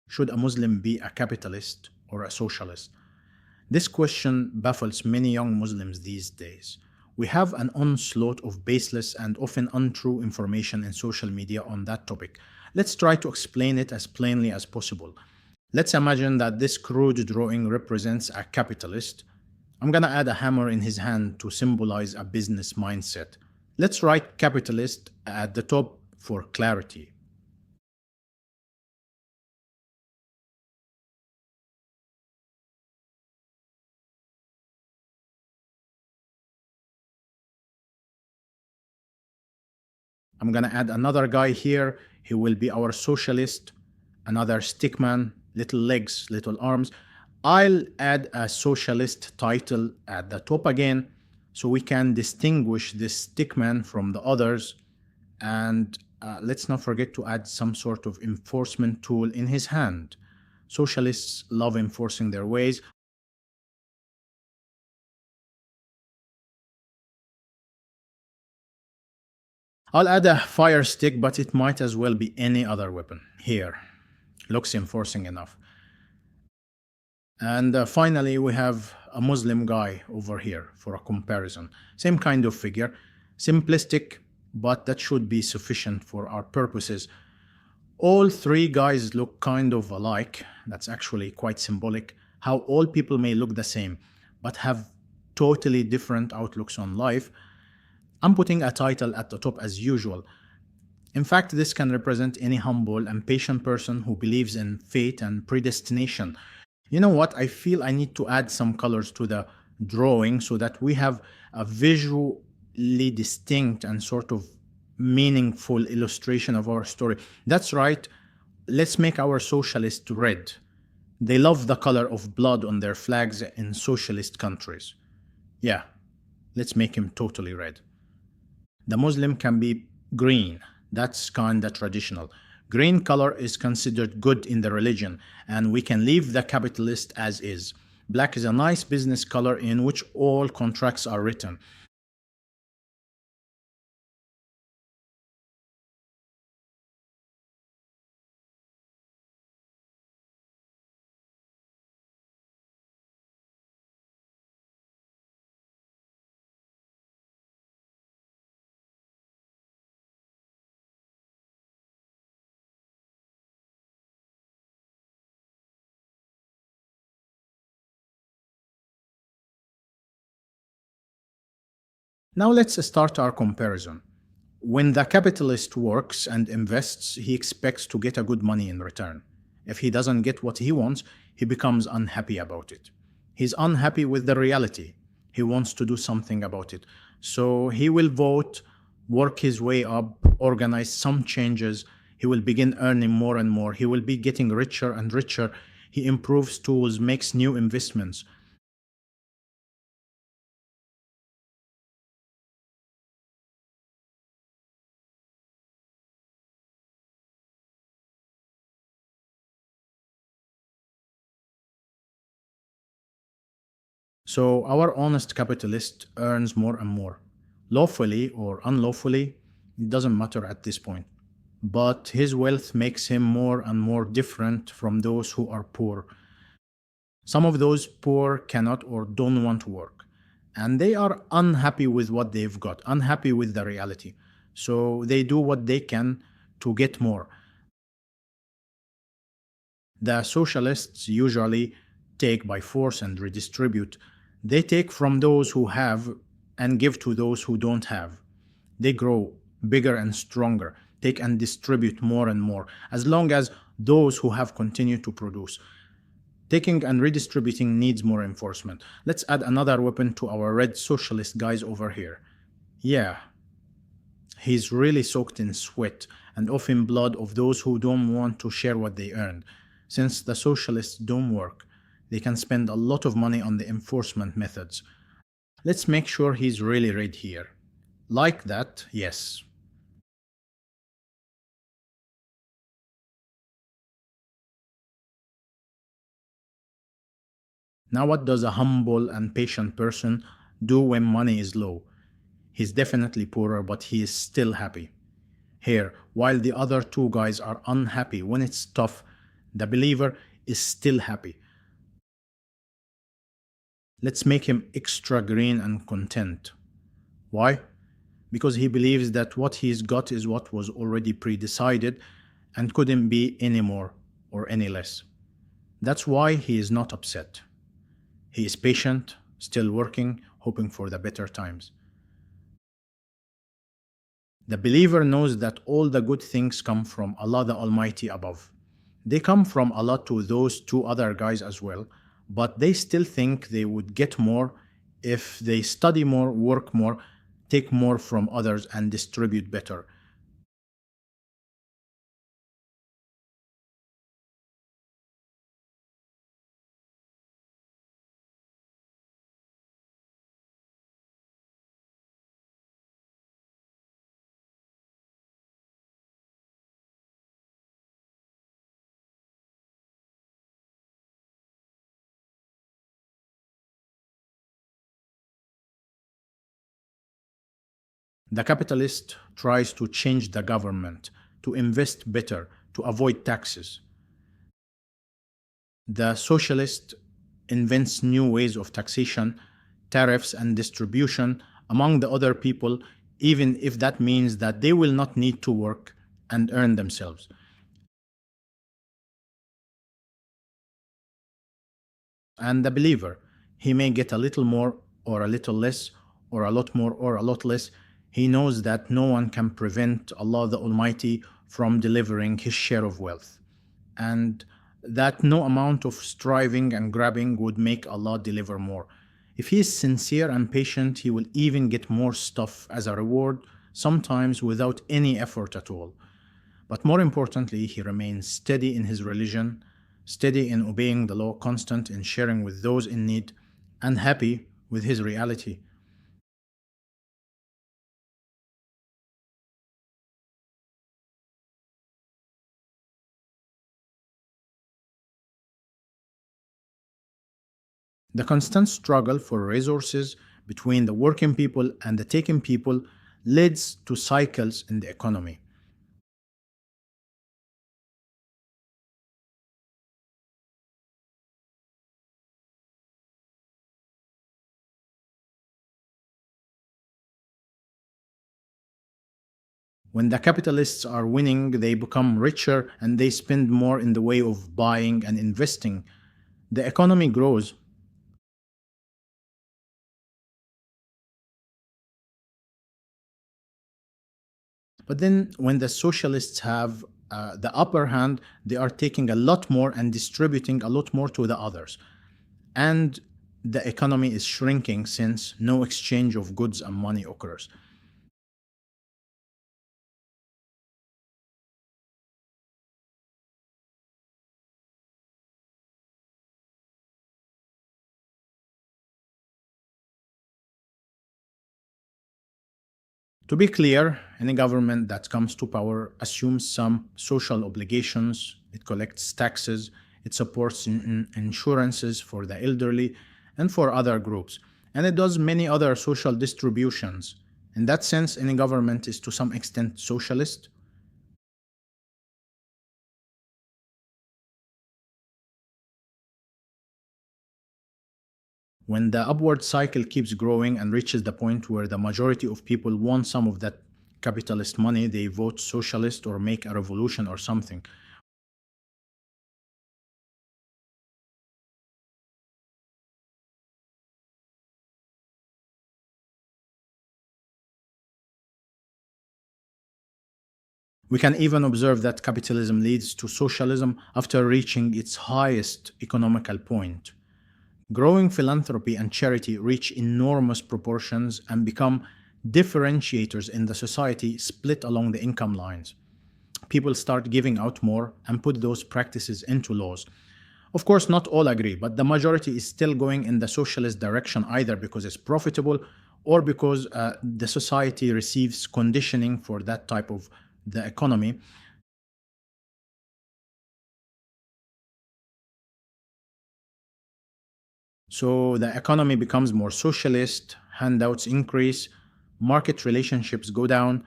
Should a Muslim be a capitalist or a socialist? This question baffles many young Muslims these days. We have an onslaught of baseless and often untrue information in social media on that topic. Let's try to explain it as plainly as possible. Let's imagine that this crude drawing represents a capitalist. I'm gonna add a hammer in his hand to symbolize a business mindset. Let's write capitalist at the top for clarity. I'm gonna add another guy here. He will be our socialist, another stickman, little legs, little arms. I'll add a socialist title at the top again so we can distinguish this stickman from the others. And let's not forget to add some sort of enforcement tool in his hand. Socialists love enforcing their ways. I'll add a fire stick, but it might as well be any other weapon. Here, looks enforcing enough. And finally, we have a Muslim guy over here for a comparison. Same kind of figure, simplistic, but that should be sufficient for our purposes. All three guys look kind of alike. That's actually quite symbolic. How all people may look the same, but have totally different outlooks on life. I'm putting a title at the top as usual. In fact, this can represent any humble and patient person who believes in fate and predestination. You know what? I feel I need to add some colors to the drawing so that we have a visually distinct and sort of meaningful illustration of our story. That's right. Let's make our socialist red. They love the color of blood on their flags in socialist countries. Yeah, let's make him totally red. The Muslim can be green. That's kinda traditional. Green color is considered good in the religion, and we can leave the capitalist as is. Black is a nice business color in which all contracts are written. Now let's start our comparison. When the capitalist works and invests, he expects to get a good money in return. If he doesn't get what he wants, he becomes unhappy about it. He's unhappy with the reality. He wants to do something about it. So he will vote, work his way up, organize some changes. He will begin earning more and more. He will be getting richer and richer. He improves tools, makes new investments. So our honest capitalist earns more and more. Lawfully or unlawfully, it doesn't matter at this point. But his wealth makes him more and more different from those who are poor. Some of those poor cannot or don't want to work. And they are unhappy with what they've got, unhappy with the reality. So they do what they can to get more. The socialists usually take by force and redistribute. They take from those who have and give to those who don't have. They grow bigger and stronger, take and distribute more and more, as long as those who have continue to produce. Taking and redistributing needs more enforcement. Let's add another weapon to our red socialist guys over here. Yeah, he's really soaked in sweat and often blood of those who don't want to share what they earned. Since the socialists don't work, they can spend a lot of money on the enforcement methods. Let's make sure he's really red here. Like that, yes. Now what does a humble and patient person do when money is low? He's definitely poorer, but he is still happy. Here, while the other two guys are unhappy when it's tough, The believer is still happy. Let's make him extra green and content. Why? Because he believes that what he's got is what was already pre-decided and couldn't be any more or any less. That's why he is not upset. He is patient, still working, hoping for the better times. The believer knows that all the good things come from Allah the Almighty above. They come from Allah to those two other guys as well, but they still think they would get more if they study more, work more, take more from others, and distribute better. The capitalist tries to change the government, to invest better, to avoid taxes. The socialist invents new ways of taxation, tariffs, and distribution among the other people, even if that means that they will not need to work and earn themselves. And the believer, he may get a little more or a little less, or a lot more or a lot less. He knows that no one can prevent Allah the Almighty from delivering his share of wealth, and that no amount of striving and grabbing would make Allah deliver more. If he is sincere and patient, he will even get more stuff as a reward, sometimes without any effort at all. But more importantly, he remains steady in his religion, steady in obeying the law, constant in sharing with those in need, and happy with his reality. The constant struggle for resources between the working people and the taking people leads to cycles in the economy. When the capitalists are winning, they become richer and they spend more in the way of buying and investing. The economy grows. But then, when the socialists have the upper hand, they are taking a lot more and distributing a lot more to the others. And the economy is shrinking since no exchange of goods and money occurs. To be clear, any government that comes to power assumes some social obligations, it collects taxes, it supports insurances for the elderly and for other groups, and it does many other social distributions. In that sense, any government is to some extent socialist. When the upward cycle keeps growing and reaches the point where the majority of people want some of that capitalist money, they vote socialist or make a revolution or something. We can even observe that capitalism leads to socialism after reaching its highest economical point. Growing philanthropy and charity reach enormous proportions and become differentiators in the society split along the income lines. People start giving out more and put those practices into laws. Of course, not all agree, but the majority is still going in the socialist direction either because it's profitable or because the society receives conditioning for that type of the economy. So the economy becomes more socialist, handouts increase, market relationships go down,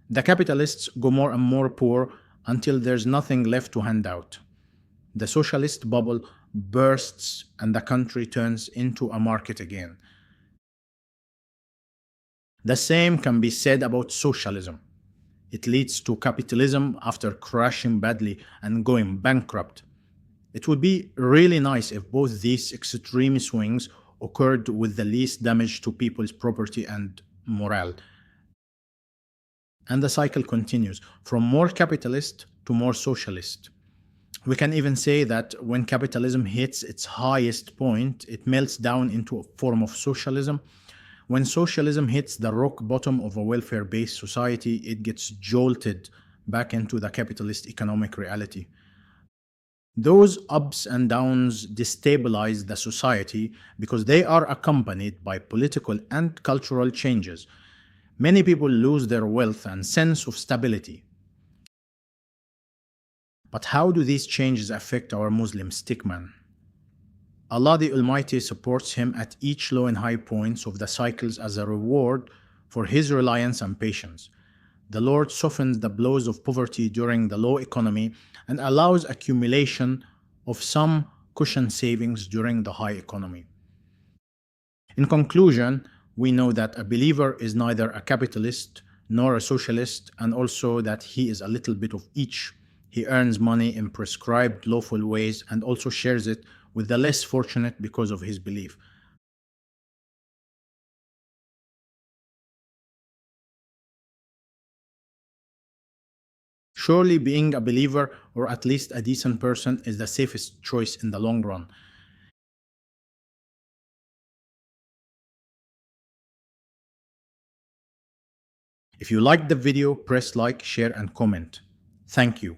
the capitalists go more and more poor until there's nothing left to hand out. the socialist bubble bursts and the country turns into a market again. The same can be said about socialism. It leads to capitalism after crashing badly and going bankrupt. It would be really nice if both these extreme swings occurred with the least damage to people's property and morale. And the cycle continues from more capitalist to more socialist. We can even say that when capitalism hits its highest point, it melts down into a form of socialism. When socialism hits the rock bottom of a welfare based society, it gets jolted back into the capitalist economic reality. Those ups and downs destabilize the society because they are accompanied by political and cultural changes. Many people lose their wealth and sense of stability. But how do these changes affect our Muslim stickman? Allah the Almighty supports him at each low and high points of the cycles as a reward for his reliance and patience. The Lord softens the blows of poverty during the low economy and allows accumulation of some cushion savings during the high economy. In conclusion, we know that a believer is neither a capitalist nor a socialist, and also that he is a little bit of each. He earns money in prescribed lawful ways and also shares it with the less fortunate because of his belief. Surely being a believer or at least a decent person is the safest choice in the long run. If you liked the video, press like, share, and comment. Thank you.